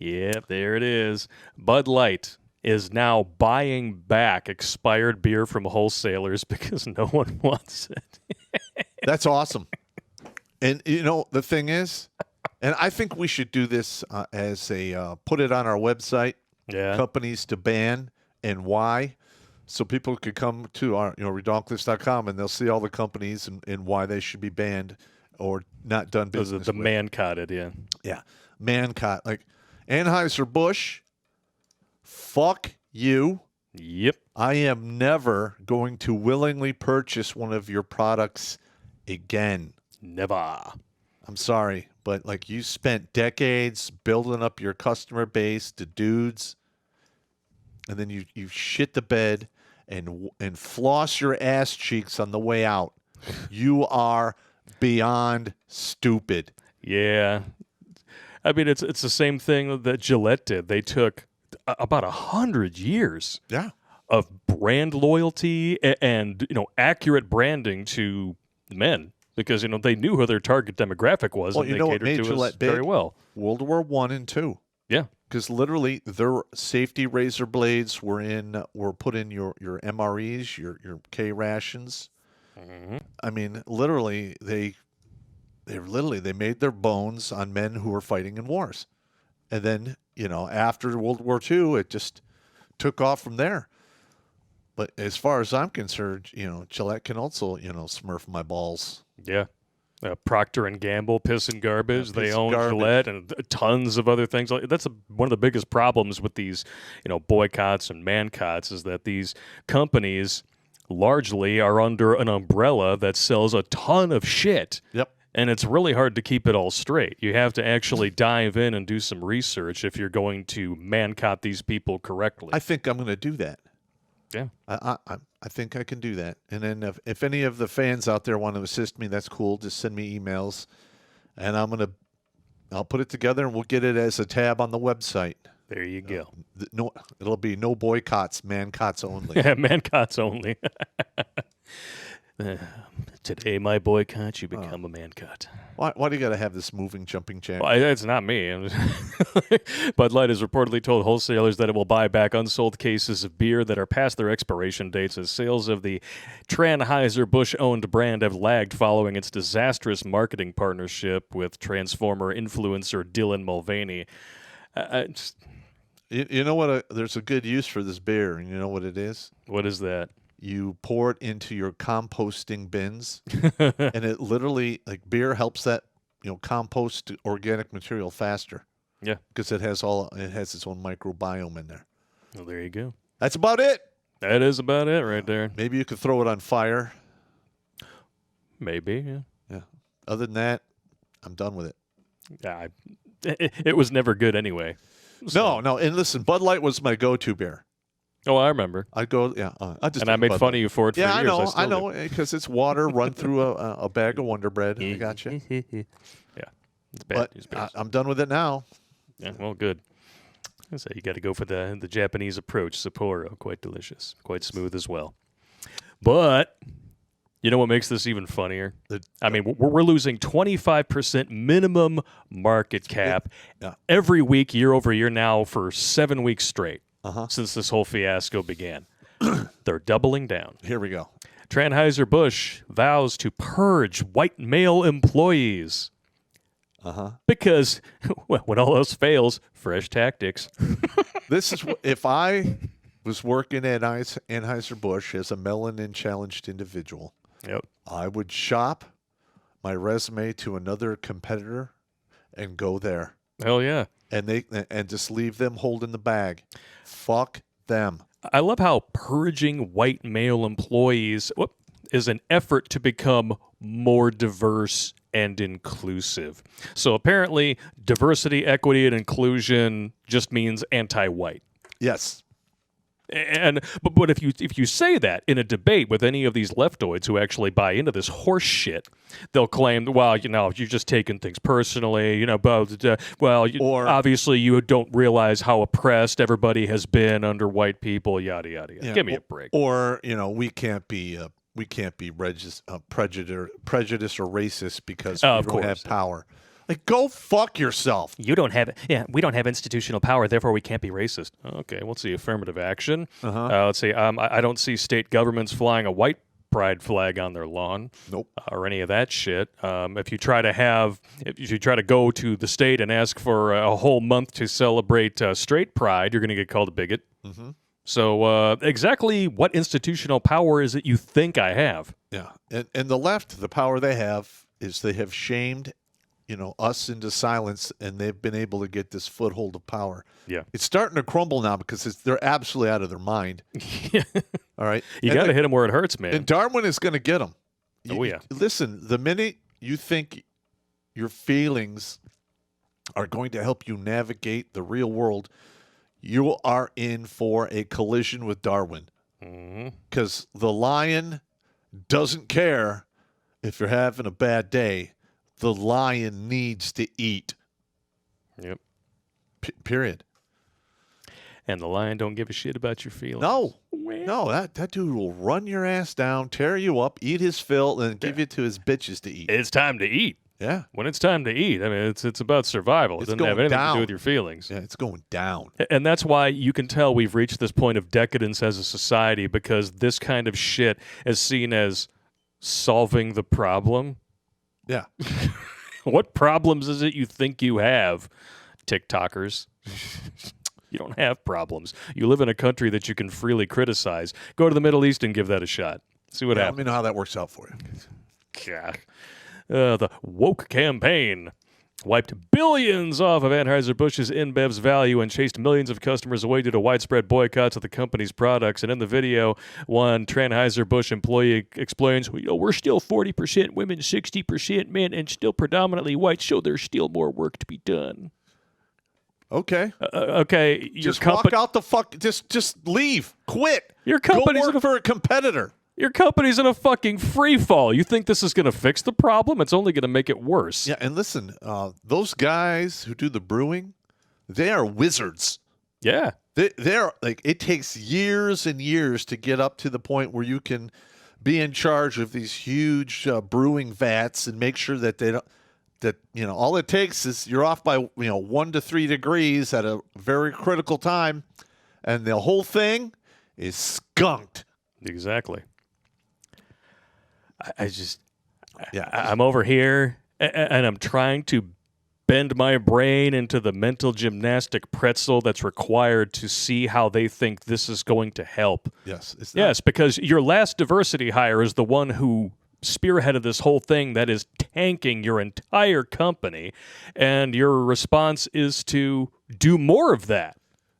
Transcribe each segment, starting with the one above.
Yep, there it is. Bud Light is now buying back expired beer from wholesalers because no one wants it. That's awesome. And, you know, the thing is, and I think we should do this as put it on our website, Yeah. companies to ban and why. So people could come to our, redonkulous.com and they'll see all the companies and why they should be banned or not done business The with. man-cotted, yeah. Yeah. Man-cot. Like Anheuser-Busch, fuck you. Yep. I am never going to willingly purchase one of your products again. Never. I'm sorry, but like you spent decades building up your customer base to dudes, and then you shit the bed and floss your ass cheeks on the way out. You are beyond stupid. Yeah. I mean, it's the same thing that Gillette did. They took about 100 years of brand loyalty and accurate branding to men because they knew who their target demographic was and they catered to us very well. World War I and II. Yeah. Because literally, their safety razor blades were put in your MREs, your K rations. Mm-hmm. I mean, literally, they made their bones on men who were fighting in wars, and then after World War II, it just took off from there. But as far as I'm concerned, Gillette can also smurf my balls. Yeah. Procter and Gamble, piss and garbage. Yeah, they own Gillette and tons of other things. That's one of the biggest problems with these, boycotts and man-cots is that these companies largely are under an umbrella that sells a ton of shit. Yep. And it's really hard to keep it all straight. You have to actually dive in and do some research if you're going to man-cot these people correctly. I think I'm going to do that. Yeah. I think I can do that. And then if any of the fans out there want to assist me, that's cool. Just send me emails, and I'll put it together, and we'll get it as a tab on the website. There you go. No, it'll be no boycotts, man-cots only. Man-cots only. Today, my boycott, you become a man-cot. Why do you got to have this moving, jumping jack? Well, it's not me. Bud Light has reportedly told wholesalers that it will buy back unsold cases of beer that are past their expiration dates as sales of the Anheuser-Busch-owned brand have lagged following its disastrous marketing partnership with Transformer influencer Dylan Mulvaney. You know what? There's a good use for this beer, and you know what it is? What is that? You pour it into your composting bins, and it literally, like beer helps that, compost organic material faster. Yeah. Because it has its own microbiome in there. Well, there you go. That's about it. That is about it right there. Maybe you could throw it on fire. Maybe, yeah. Yeah. Other than that, I'm done with it. Yeah, it was never good anyway. So. No. And listen, Bud Light was my go-to beer. Oh, I remember. I'd go, yeah. I made fun of you for it for years. I know, because it's water run through a bag of Wonder Bread. I got you. Yeah, it's bad. But I'm done with it now. Yeah, well, good. So you got to go for the Japanese approach, Sapporo. Quite delicious, quite smooth as well. But you know what makes this even funnier? I mean, we're losing 25% minimum market cap every week, year over year now for 7 weeks straight. Since this whole fiasco began. They're doubling down. Here we go. Anheuser-Busch vows to purge white male employees. Because when all else fails, fresh tactics. This is if I was working at Anheuser-Busch as a melanin-challenged individual, I would shop my resume to another competitor and go there. Hell yeah. And just leave them holding the bag. Fuck them. I love how purging white male employees is an effort to become more diverse and inclusive. So apparently, diversity, equity, and inclusion just means anti-white. Yes. But if you say that in a debate with any of these leftoids who actually buy into this horse shit, they'll claim, well, you're just taking things personally, obviously you don't realize how oppressed everybody has been under white people, yada yada yada. Yeah. Give me a break. Or we can't be prejudiced or racist because we don't have power. Like, go fuck yourself. We don't have institutional power, therefore we can't be racist. Okay, let's see affirmative action. Let's see. I don't see state governments flying a white pride flag on their lawn. Nope. Or any of that shit. If you try to go to the state and ask for a whole month to celebrate straight pride, you're going to get called a bigot. Mm-hmm. So exactly what institutional power is it you think I have? Yeah, and the left, the power they have is they have shamed, us into silence, and they've been able to get this foothold of power. Yeah, it's starting to crumble now because they're absolutely out of their mind. All right, you got to hit them where it hurts, man. And Darwin is going to get them. Oh yeah. Listen, the minute you think your feelings are going to help you navigate the real world, you are in for a collision with Darwin. Because the lion doesn't care if you're having a bad day. The lion needs to eat. Yep. Period. And the lion don't give a shit about your feelings. No, that dude will run your ass down, tear you up, eat his fill, and give you to his bitches to eat. It's time to eat. Yeah. When it's time to eat, I mean, it's about survival. It doesn't have anything to do with your feelings. Yeah, it's going down. And that's why you can tell we've reached this point of decadence as a society, because this kind of shit is seen as solving the problem. Yeah. What problems is it you think you have, TikTokers? You don't have problems. You live in a country that you can freely criticize. Go to the Middle East and give that a shot. See what happens. Let me know how that works out for you. God. The woke campaign wiped billions off of Anheuser-Busch's InBev's value and chased millions of customers away due to widespread boycotts of the company's products. And in the video, one Anheuser-Busch employee explains, we're still 40% women, 60% men, and still predominantly white, so there's still more work to be done. Okay. Okay. Just walk out the fuck. Just leave. Quit. Your company's Go work for a competitor. Your company's in a fucking free fall. You think this is going to fix the problem? It's only going to make it worse. Yeah, and listen, those guys who do the brewing, they are wizards. Yeah. They're like, it takes years and years to get up to the point where you can be in charge of these huge brewing vats and make sure that they don't. That, all it takes is you're off by 1 to 3 degrees at a very critical time, and the whole thing is skunked. Exactly. I'm over here and I'm trying to bend my brain into the mental gymnastic pretzel that's required to see how they think this is going to help. Yes. Yes, because your last diversity hire is the one who spearheaded this whole thing that is tanking your entire company, and your response is to do more of that.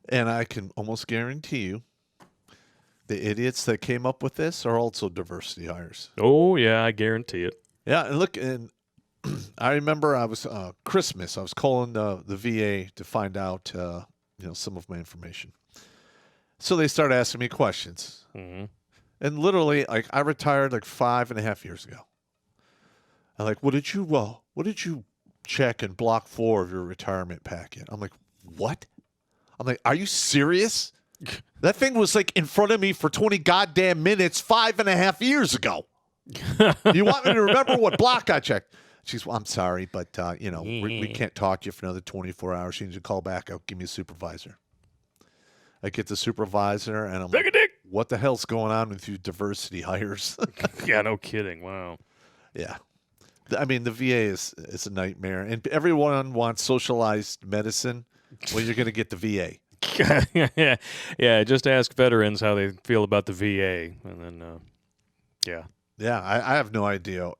And I can almost guarantee you the idiots that came up with this are also diversity hires. Oh, yeah, I guarantee it. Yeah, and look, and I remember I was Christmas. I was calling the VA to find out, some of my information. So they started asking me questions. Mm-hmm. And literally, I retired 5.5 years ago. I'm like, what did you check in block 4 of your retirement packet? I'm like, what? I'm like, are you serious? That thing was in front of me for 20 goddamn minutes 5.5 years ago. You want me to remember what block I checked? She's, well, I'm sorry, but we can't talk to you for another 24 hours. You need to call back. Give me a supervisor. I get the supervisor, and I'm like, what the hell's going on with you diversity hires? Yeah, no kidding. Wow. Yeah. I mean, the VA is a nightmare, and everyone wants socialized medicine. Well, you're going to get the VA. Yeah, just ask veterans how they feel about the VA, and then, yeah. Yeah, I have no idea,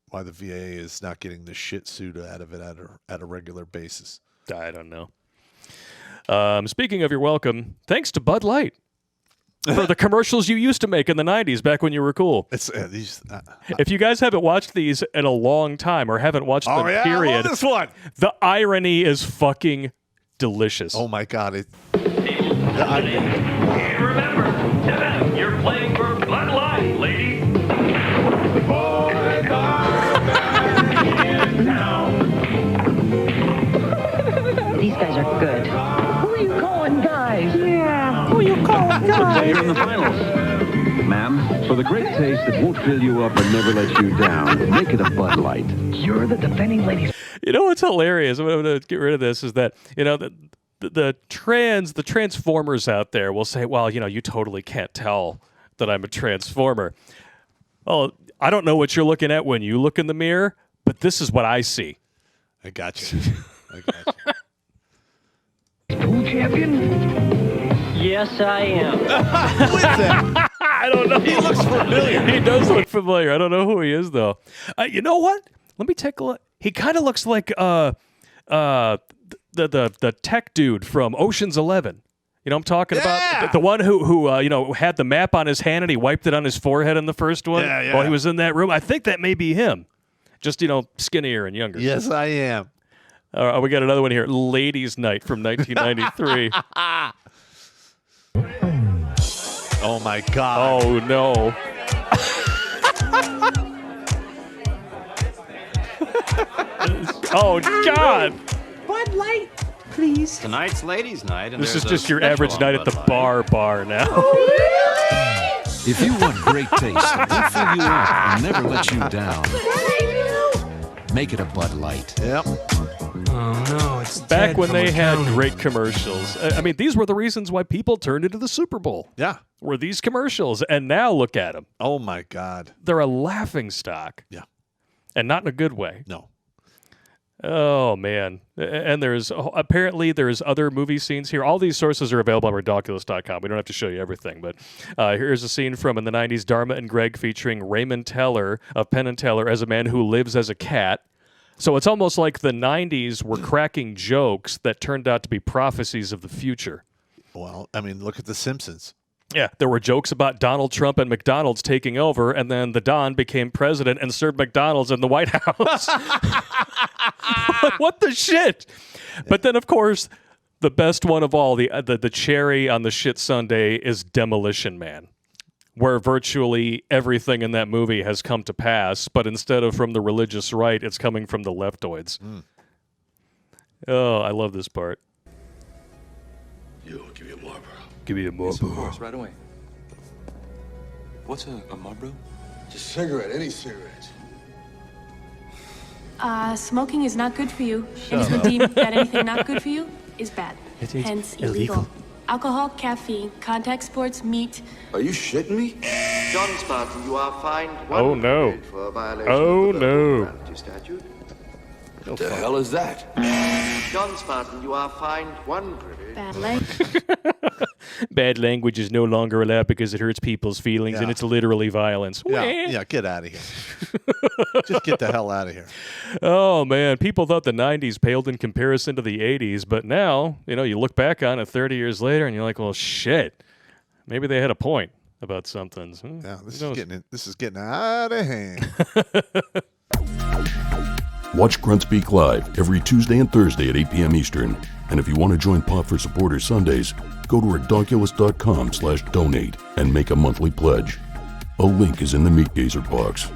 why the VA is not getting the shit suit out of it at a regular basis. I don't know. Speaking of you're welcome, thanks to Bud Light for the commercials you used to make in the 90s back when you were cool. It's these. If you guys haven't watched these in a long time or haven't watched them, period, I love this one. The irony is fucking delicious. Oh my God! Remember, you're playing for Bud Light, lady. These guys are good. Who are you calling guys? Yeah. Who are you calling guys? You're in the finals. ma'am. For the great taste that won't fill you up and never let you down, make it a Bud Light. You're the defending ladies. You know what's hilarious? I'm going to get rid of this. Is that the transformers out there will say, well, you totally can't tell that I'm a transformer. Oh, I don't know what you're looking at when you look in the mirror, but this is what I see. I got you. Pool champion? Yes, I am. Who is that? I don't know. He looks familiar. He does look familiar. I don't know who he is, though. You know what? Let me take a look. He kind of looks like the tech dude from Ocean's 11. You know what I'm talking about? The one who had the map on his hand and he wiped it on his forehead in the first one while he was in that room. I think that may be him. Just, skinnier and younger. Yes, I am. We got another one here. Ladies' Night from 1993. Oh, my God. Oh, no. Oh, God. Bud Light, please. Tonight's ladies' night. And This is just your average night at the bar now. If you want great taste that won't fill you up and never let you down, make it a Bud Light. Yep. Oh, no, it's Back when they had great commercials. I mean, these were the reasons why people turned into the Super Bowl. Yeah. Were these commercials. And now look at them. Oh, my God. They're a laughing stock. Yeah. And not in a good way. No. Oh, man. And there's other movie scenes here. All these sources are available on Ridiculous.com. We don't have to show you everything. But here's a scene from in the 90s, Dharma and Greg featuring Raymond Teller of Penn and Teller as a man who lives as a cat. So it's almost like the 90s were cracking jokes that turned out to be prophecies of the future. Well, I mean, look at The Simpsons. Yeah, there were jokes about Donald Trump and McDonald's taking over, and then the Don became president and served McDonald's in the White House. What the shit? But then, of course, the best one of all, the cherry on the shit sundae is Demolition Man, where virtually everything in that movie has come to pass, but instead of from the religious right, it's coming from the leftoids. Oh, I love this part. Yo, give me a Marlboro. Give me a Marlboro. Right away. What's a Marlboro? Just cigarette, any cigarette. Smoking is not good for you. It is deemed that anything not good for you is bad. Hence illegal. Alcohol, caffeine, contact sports, meat. Are you shitting me? John Spartan, you are fined Oh, no. for a violation Oh, of the no. property statute. What the hell is that? John Spartan, you are fined 1 privilege. Bad language. Bad language is no longer allowed because it hurts people's feelings, and it's literally violence. Yeah, get out of here. Just get the hell out of here. Oh, man. People thought the 90s paled in comparison to the 80s, but now, you look back on it 30 years later, and you're like, well, shit. Maybe they had a point about something. Yeah, this is getting out of hand. Watch Grunt Speak live every Tuesday and Thursday at 8 p.m. Eastern. And if you want to join Pop for Supporters Sundays, go to ridiculous.com/donate and make a monthly pledge. A link is in the Meat Gazer box.